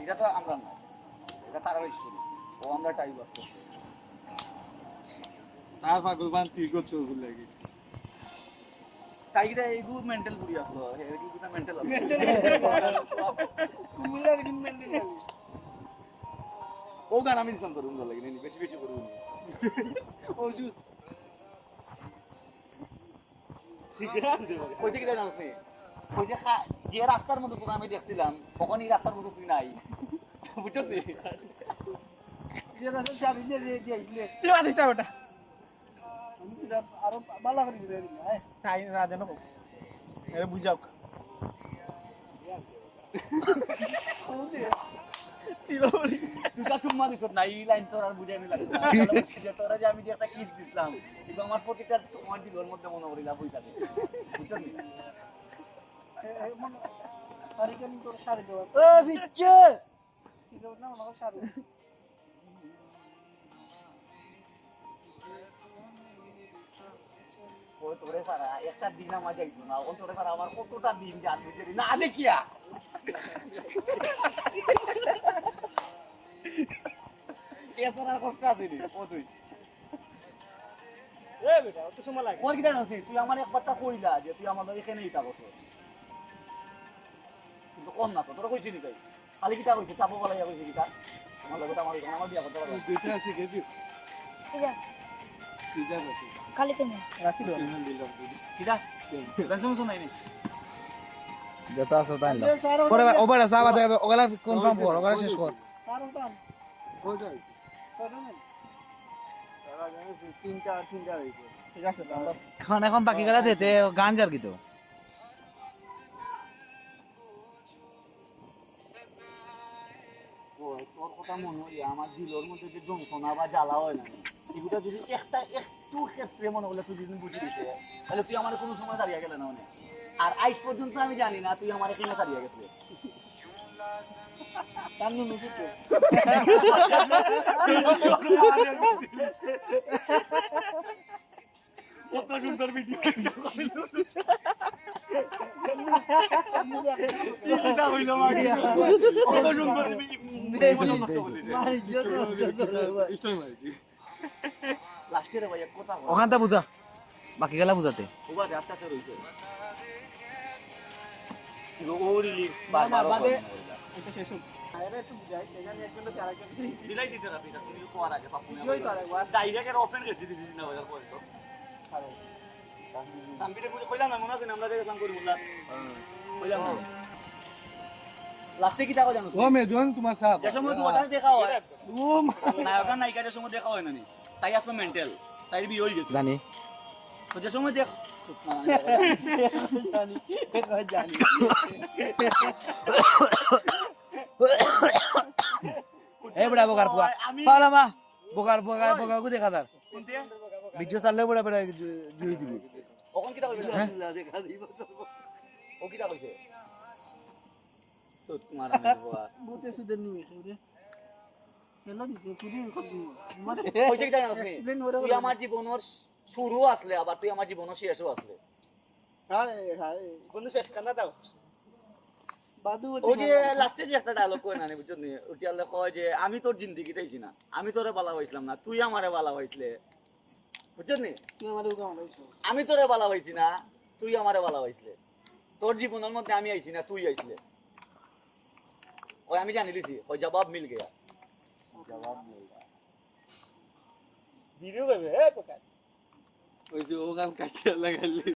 এটা তো আমরা না, এটা তারা স্টোরি। ও আমরা টাইগার তার পাগল বান তুই করছো ভুল লাগে টাইগরা এইগু মেন্টাল বুড়ি আসলো, এইগু কিটা মেন্টাল আসলো। কুমিল্লার কিন্তু মেনটেন করি ও গান আমি দিতাম তোর উন্দর লাগে নি, বেশি বেশি করুন ওষুধ কইছে কি জানো আপনি? কইছে যে রাস্তার মধ্যে তোকে আমি দেখছিলাম তখন এই রাস্তার মধ্যে তুই নাই, বুঝছো তুই? যেটা শাড়ি দিয়ে দিয়ে দিলে তুই আদিস ওটা আমি এটা আরো ভালো করে বুঝাই দিই হ্যাঁ চাই না জানো এরে বুঝাও তুই তা চুম্মা দিছ না, এই লাইন তোর আর বুঝাইনি লাগে না। যে তোরা যে আমি যে একটা কিস দিছিলাম, কিন্তু আমার প্রতিটা তোমার দিলের মধ্যে মনে করি লাভ হই থাকে, বুঝছো নি? হরিকেন তোর শাড়ি দেওয়া ও বিচ্চে কি দেব না আমার শাড়ি ও তোরে পারা একটা দিন আমার যাইতো না, ও তোরে পারা আমার কতটা দিন যান বুঝলি না দেখিয়া। এছাড়া আর কষ্ট আছে নি, ও তুই এ বেটা অত সময় লাগে ওর কি জানিস তুই আমার একবারটা কইলা যে তুই আমাদের এখানেই তা বসে, কিন্তু কম না তো তোরা কইছিস নি তাই খালি কিটা কইছিস চাপো বলাই কইছিস কিটা আমার লাগে আমার বিয়া করতে পারবে দুইটা আছে গেছি এটা দুইটা আছে খালি তুমি রাখি দাও তিনজন দিলাম কিটা টেনশন নাই নি যেটা আছে তাই না পরে ওবার সাবা দেবে ওগুলা কনফার্ম কর ওগুলা শেষ কর কারণ তো কোথায় কয়টা নেই তারা জানে তিনটা হইছে ঠিক আছে আমরা এখন বাকি গেলা দিতে গান যার কি তো ও তোর কথা মনে হয় আমার দিলের মধ্যে যে যন্ত্রণা বা জ্বালা হয় না এগুলো যদি একটু ক্ষেত্রে মনে হলে তুই যদি বুঝে দিতে তাহলে তুই আমার কোনো সময় দাঁড়িয়ে গেলে না মানে আর আজ পর্যন্ত আমি জানি না তুই আমার এখানে দাঁড়িয়ে গেছিলি সামনে মুখে তো কত সুন্দর ভিডিও হইলো কত সুন্দর স্টোরি মারি লাস্টের ভাই এক কথা ওখানটা বুঝা বাকি গেলা বুঝাতে ওবা রাস্তাতে রইছে ও রিলিজ বাদে এটা শেষ হোক আরে একটু বুঝাই এখানে একজন তো আরেকজন দিলাই দিতে রাখি না তুমি কোয়ার আগে পাপু ভিডিওই তো আরেকবার ডাইরেক্ট ওপেন গেছি দিছি না বাজার পরে তো তাম্বিরে বুঝে কইলাম না মনে আছে না আমরা দেখলাম করি বললাম কইলাম লাস্টে কি টাকা জানো ও মেজন তোমার সাহেব যে সময় তোমার দেখা হয় ও নায়ক আর নায়িকার সময় দেখা হয় না নি তাই আসলে মেন্টাল তাই বিয়ে হয়ে গেছে জানি তো যে সময় দেখ জানি জানি এই বড়া বগার পোয়া পালা মা বগার বগার বগার কো দেখা দার কোনতে ভিডিও চাললে বড়া বড়া জুই দিবি ওখান কি টাকা দেখা দিব ও কি টাকা কইছে তো তোমার বুতে সুদের নিয়ে রে কেন দিছে সুদি কত মানে কইছে কি জানো তুমি এক্সপ্লেইন করে তুই আমার জীবনের শুরু আসলে আবার তুই আমার জীবনের শেষও আসলে হায় হায় বন্ধু শেষ কানা দাও বাদু ও যে লাস্টে যে একটা ডায়লগ কই না নি বুঝছ নি ওটি আল্লাহ কয় যে আমি তোর জিন্দেগি তাইছি না আমি তোরে বালা হইছিলাম না তুই আমারে বালা হইছলে বুঝছ নি তুই আমারে উগা মারাইছো আমি তোরে বালা হইছি না তুই আমারে বালা হইছলে তোর জীবনের মধ্যে আমি আইছি না তুই আইছলে ওই আমি জানি লিছি ওই জবাব মিল গয়া জবাব মিল গয়া ভিডিও পাবে এ পোকা ওই যে ও গান কাটিয়ে লাগাইলি